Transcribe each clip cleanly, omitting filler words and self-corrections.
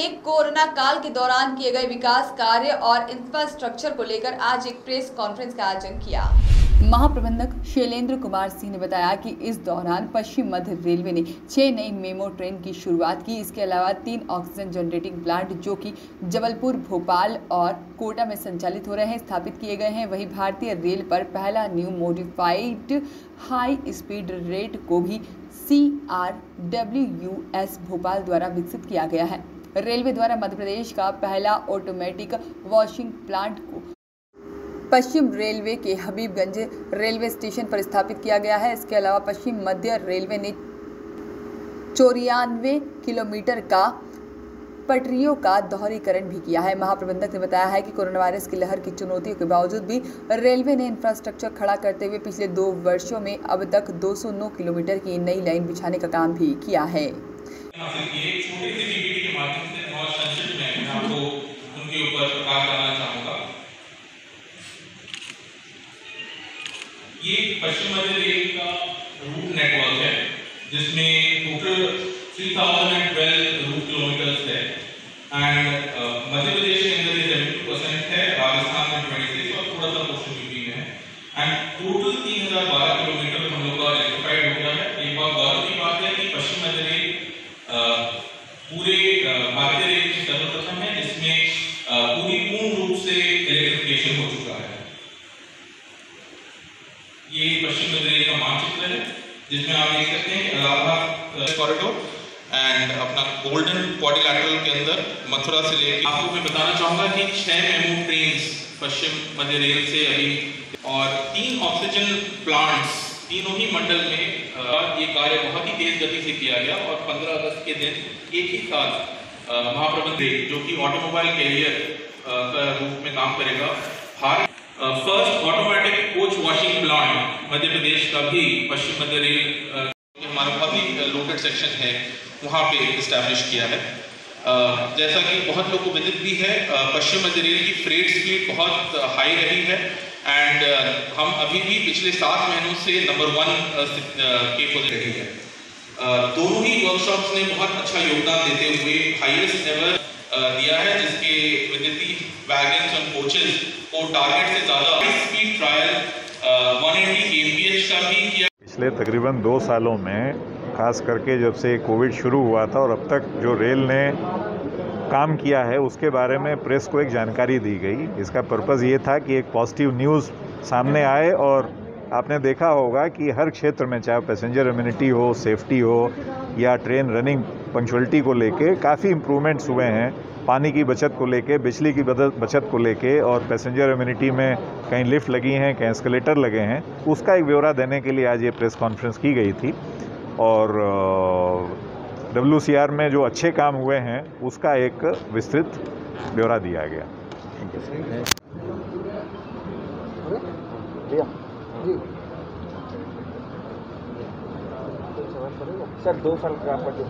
में कोरोना काल के दौरान किए गए विकास कार्य और इंफ्रास्ट्रक्चर को लेकर आज एक प्रेस कॉन्फ्रेंस का आयोजन किया। महाप्रबंधक शैलेंद्र कुमार सिंह ने बताया कि इस दौरान पश्चिम मध्य रेलवे ने 6 नई मेमो ट्रेन की शुरुआत की। इसके अलावा 3 ऑक्सीजन जनरेटिंग प्लांट जो कि जबलपुर, भोपाल और कोटा में संचालित हो रहे हैं, स्थापित किए गए हैं। वहीं भारतीय रेल पर पहला new modified high speed rate को भी CRWS भोपाल द्वारा विकसित किया गया है। रेलवे द्वारा मध्य प्रदेश का पहला ऑटोमेटिक वॉशिंग प्लांट को पश्चिम रेलवे के हबीबगंज रेलवे स्टेशन पर स्थापित किया गया है। इसके अलावा पश्चिम मध्य रेलवे ने 94 किलोमीटर का पटरियों का दोहरीकरण भी किया है। महाप्रबंधक ने बताया है कि कोरोना वायरस की लहर की चुनौतियों के बावजूद भी रेलवे ने इंफ्रास्ट्रक्चर खड़ा करते हुए पिछले 2 वर्षों में अब तक 209 किलोमीटर की नई लाइन बिछाने का काम भी किया है। ये पश्चिम मध्य रेल का रूट नेटवर्क है जिसमें टोटल 3012 रूट किलोमीटर्स है एंड मध्य प्रदेश के अंदर ये 72% है, राजस्थान में 26 और थोड़ा सा पोर्शन यूपी में है एंड टोटल 3012 किलोमीटर हम लोग का इलेक्ट्रिफाइड हो गया है। एक बात गौरव की बात है कि पश्चिम मध्य रेल पूरे भारतीय रेल में सर्वप्रथम है जिसमें पूरी पूर्ण रूप से इलेक्ट्रिफिकेशन हो चुका है। ये पश्चिम मध्य रेल का मानचित्र है जिसमें आप देख सकते हैं इलाहाबाद कॉरिडोर एंड अपना गोल्डन क्वाड्रिलैटरल के अंदर मथुरा से लेकर आपको मैं बताना चाहूँगा कि 6 मेमो ट्रेन्स पश्चिम मध्य रेल से अभी और 3 ऑक्सीजन प्लांट्स तीनों ही मंडल में ये कार्य बहुत ही तेज गति से किया गया और 15 अगस्त के दिन एक ही साथ महाप्रबंधक जो कि ऑटोमोबाइल कैरियर का रूप में काम करेगा, first automatic coach washing plant Madhya Pradesh का भी पश्चिम मध्य रेल हमारा बहुत ही लोडेड सेक्शन है वहाँ पे इस्टेब्लिश किया है। जैसा कि बहुत लोग को विदित भी है, पश्चिम मध्य रेल की फ्रेट स्पीड बहुत हाई रही है एंड हम अभी भी पिछले 7 महीनों से नंबर 1 के पोजीशन रही है। दोनों ही वर्कशॉप्स ने बहुत अच्छा योगदान देते हुए हाईएस्ट एवर दिया है जिसके विदिति वैगन्स और कोचेस को टारगेट से ज़्यादा स्पीड ट्रायल 180 kmph का भी किया। पिछले तकरीबन 2 सालों में खास करके जब से कोविड शुरू हुआ था और अब तक जो रेल ने काम किया है उसके बारे में प्रेस को एक जानकारी दी गई। इसका पर्पज़ ये था कि एक पॉजिटिव न्यूज़ सामने आए और आपने देखा होगा कि हर क्षेत्र में चाहे पैसेंजर इम्यूनिटी हो, सेफ्टी हो या ट्रेन रनिंग पंक्चुअलिटी को लेके काफ़ी इम्प्रूवमेंट्स हुए हैं। पानी की बचत को लेके, बिजली की बचत को लेके और पैसेंजर इम्यूनिटी में कहीं लिफ्ट लगी हैं, कहीं एस्केलेटर लगे हैं, उसका एक ब्यौरा देने के लिए आज ये प्रेस कॉन्फ्रेंस की गई थी और WCR में जो अच्छे काम हुए हैं उसका एक विस्तृत ब्यौरा दिया गया। सर 2 साल का आपका जो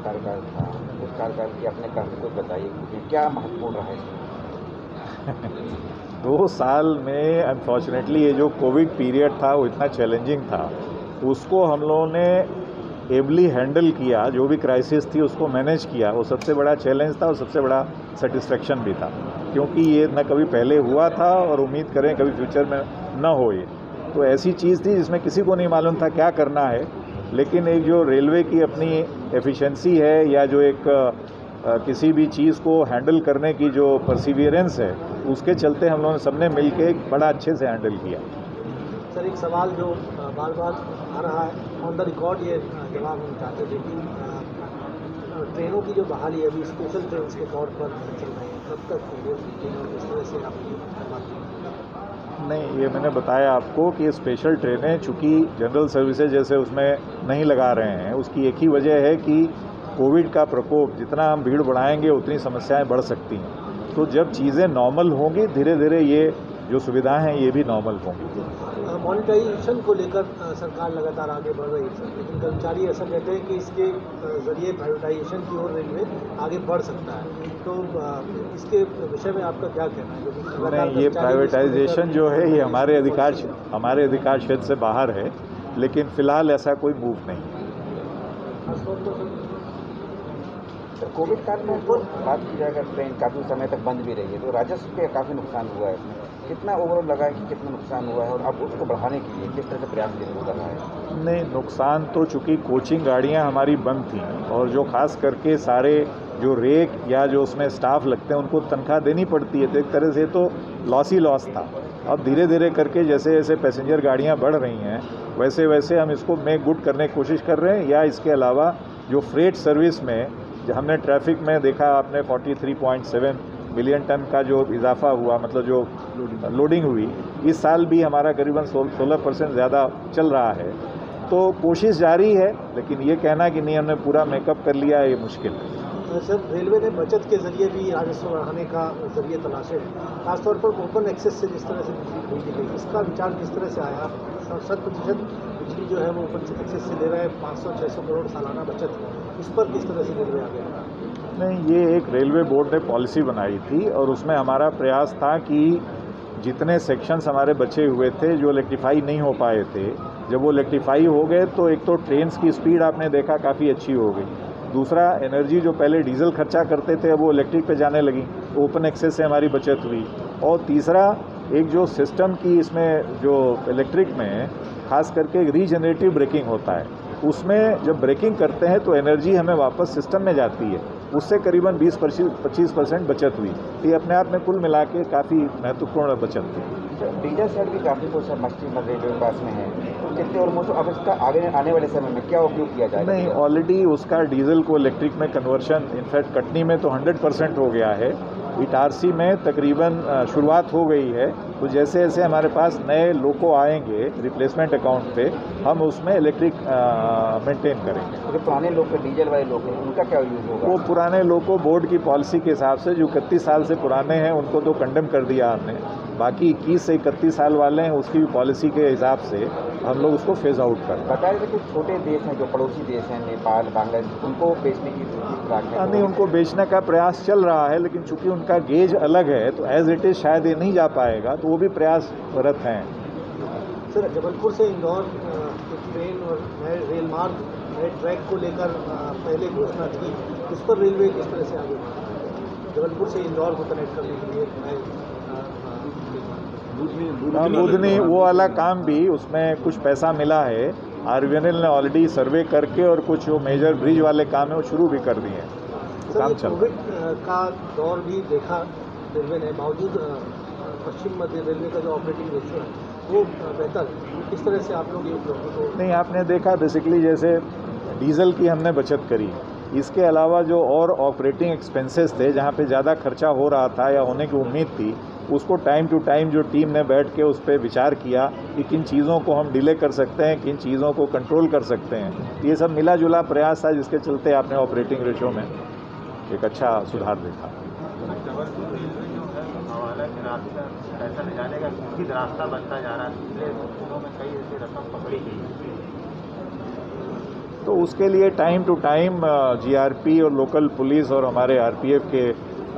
कार्यकाल था उस कार्यकाल की अपने काम को बताइए क्या महत्वपूर्ण रहा है? 2 साल में अनफॉर्चुनेटली ये जो कोविड पीरियड था वो इतना चैलेंजिंग था, उसको हम लोगों ने एबली हैंडल किया। जो भी क्राइसिस थी उसको मैनेज किया, वो सबसे बड़ा चैलेंज था और सबसे बड़ा सेटिस्फेक्शन भी था क्योंकि ये न कभी पहले हुआ था और उम्मीद करें कभी फ्यूचर में न हो। ये तो ऐसी चीज़ थी जिसमें किसी को नहीं मालूम था क्या करना है, लेकिन एक जो रेलवे की अपनी एफिशिएंसी है या जो एक किसी भी चीज़ को हैंडल करने की जो परसिवियरेंस है उसके चलते हम लोगों ने सबने मिलके एक बड़ा अच्छे से हैंडल किया। सर एक सवाल जो बार बार आ रहा है, ऑन द रिकॉर्ड ये जवाब हम चाहते थे कि ट्रेनों की जो बहाली है अभी स्पेशल ट्रेन के तौर पर चल रही है, कब तक इस तरह से आप नहीं, ये मैंने बताया आपको कि ये स्पेशल ट्रेनें चूँकि जनरल सर्विसेज जैसे उसमें नहीं लगा रहे हैं, उसकी एक ही वजह है कि कोविड का प्रकोप जितना हम भीड़ बढ़ाएंगे उतनी समस्याएं बढ़ सकती हैं। तो जब चीज़ें नॉर्मल होंगी धीरे धीरे ये जो सुविधाएं हैं ये भी नॉर्मल होंगी। मॉनिटाइजेशन को लेकर सरकार लगातार आगे बढ़ रही है, लेकिन कर्मचारी ऐसा कहते हैं कि इसके जरिए प्राइवेटाइजेशन की ओर रेलवे आगे बढ़ सकता है, तो इसके विषय में आपका क्या कहना है? नहीं, ये प्राइवेटाइजेशन जो है ये हमारे अधिकार क्षेत्र से बाहर है, लेकिन फिलहाल ऐसा कोई मूव नहीं है। सर कोविड काल में तो बात की जाए अगर ट्रेन काफ़ी समय तक बंद भी रही है तो राजस्व पे काफ़ी नुकसान हुआ है इसमें, कितना ओवरऑल लगा है कि कितना नुकसान हुआ है और अब उसको बढ़ाने के लिए किस तरह से प्रयास कर रहा है? नहीं, नुकसान तो चूँकि कोचिंग गाड़ियाँ हमारी बंद थी और जो खास करके सारे जो रेक या जो उसमें स्टाफ लगते हैं उनको तनख्वाह देनी पड़ती है, तो एक तरह से तो लॉस ही लॉस था। अब धीरे धीरे करके जैसे जैसे पैसेंजर गाड़ियाँ बढ़ रही हैं वैसे वैसे हम इसको मेक गुड करने की कोशिश कर रहे हैं। या इसके अलावा जो फ्रेट सर्विस में हमने ट्रैफिक में देखा आपने 43.7 मिलियन टन का जो इजाफा हुआ, मतलब जो लोडिंग हुई, इस साल भी हमारा करीबन 16% ज़्यादा चल रहा है। तो कोशिश जारी है, लेकिन ये कहना कि नहीं हमने पूरा मेकअप कर लिया ये मुश्किल है। सर रेलवे ने बचत के जरिए भी राजस्व बढ़ाने का जरिए तलाशे, खासतौर पर ओपन एक्सेस से जिस तरह से बिजली खरीदी गई, इसका विचार किस तरह से आया? 100% बिजली जो है वो ओपन एक्सेस से ले रहे हैं, 500-600 करोड़ सालाना बचत, इस पर किस तरह से रेलवे आ गया? नहीं, ये एक रेलवे बोर्ड ने पॉलिसी बनाई थी और उसमें हमारा प्रयास था कि जितने सेक्शंस हमारे बचे हुए थे जो इलेक्ट्रीफाई नहीं हो पाए थे, जब वो इलेक्ट्रीफाई हो गए तो एक तो ट्रेन्स की स्पीड आपने देखा काफ़ी अच्छी हो गई, दूसरा एनर्जी जो पहले डीजल खर्चा करते थे अब वो इलेक्ट्रिक पे जाने लगी, ओपन एक्सेस से हमारी बचत हुई, और तीसरा एक जो सिस्टम की इसमें जो इलेक्ट्रिक में खास करके रीजनरेटिव ब्रेकिंग होता है, उसमें जब ब्रेकिंग करते हैं तो एनर्जी हमें वापस सिस्टम में जाती है, उससे करीबन 20-25% बचत हुई। तो ये अपने आप में कुल मिला के काफ़ी महत्वपूर्ण बचत थी। डीजल सेट भी काफ़ी कुछ मस्जिद रेलवे के पास में है, तो कितने ऑलमोस्ट अब इसका आने वाले समय में क्या उपयोग किया जाएगा? नहीं, ऑलरेडी उसका डीजल को इलेक्ट्रिक में कन्वर्शन इनफैक्ट कटनी में तो 100% हो गया है, इटारसी में तकरीबन शुरुआत हो गई है। तो जैसे जैसे हमारे पास नए लोको आएंगे रिप्लेसमेंट अकाउंट पे, हम उसमें इलेक्ट्रिक मेंटेन करेंगे। तो पुराने लोग डीजल वाले लोग हैं उनका क्या यूज़ होगा? वो पुराने लोको बोर्ड की पॉलिसी के हिसाब से जो 31 साल से पुराने हैं उनको तो कंडेम कर दिया हमने, बाकी 21 से 31 साल वाले हैं उसकी भी पॉलिसी के हिसाब से हम लोग उसको फेज आउट कर रहे हैं। बताया कि छोटे देश हैं जो पड़ोसी देश हैं नेपाल बांग्लादेश, उनको बेचने की नहीं, उनको बेचने का प्रयास चल रहा है, लेकिन चूंकि उनका गेज अलग है तो एज इट इज़ शायद ये नहीं जा पाएगा, तो वो भी प्रयासरत हैं। सर जबलपुर से इंदौर ट्रेन और नए रेल मार्ग नए ट्रैक को लेकर पहले घोषणा थी, उस पर रेलवे किस तरह से आगे बढ़ा जबलपुर से इंदौर को कनेक्ट करने के लिए? बुधनी वो वाला काम भी उसमें कुछ पैसा मिला है, आरवीएनएल ने ऑलरेडी सर्वे करके और कुछ जो मेजर ब्रिज वाले काम है वो शुरू भी कर दिए हैं। सर कोविड का दौर भी देखा रेलवे ने, बावजूद पश्चिम मध्य रेलवे का जो ऑपरेटिंग रेशियो है वो बेहतर, किस तरह से आप लोग ये उपलब्धि को? नहीं, आपने देखा बेसिकली जैसे डीजल की हमने बचत करी, इसके अलावा जो और ऑपरेटिंग एक्सपेंसेस थे जहाँ पे ज़्यादा खर्चा हो रहा था या होने की उम्मीद थी, उसको टाइम टू टाइम जो टीम ने बैठ के उस पर विचार किया कि किन चीज़ों को हम डिले कर सकते हैं, किन चीज़ों को कंट्रोल कर सकते हैं। ये सब मिला जुला प्रयास था जिसके चलते आपने ऑपरेटिंग रेशियो में एक अच्छा सुधार देखा। पैसा ले जाने का मुख्य रास्ता बनता जा रहा है, पिछले दिनों में कई ऐसी रकम पकड़ी गई, तो उसके लिए टाइम टू टाइम जीआरपी और लोकल पुलिस और हमारे आरपीएफ के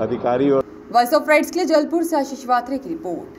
अधिकारी और वॉइस ऑफ राइट्स के लिए जबलपुर से आशीष वात्रे की रिपोर्ट।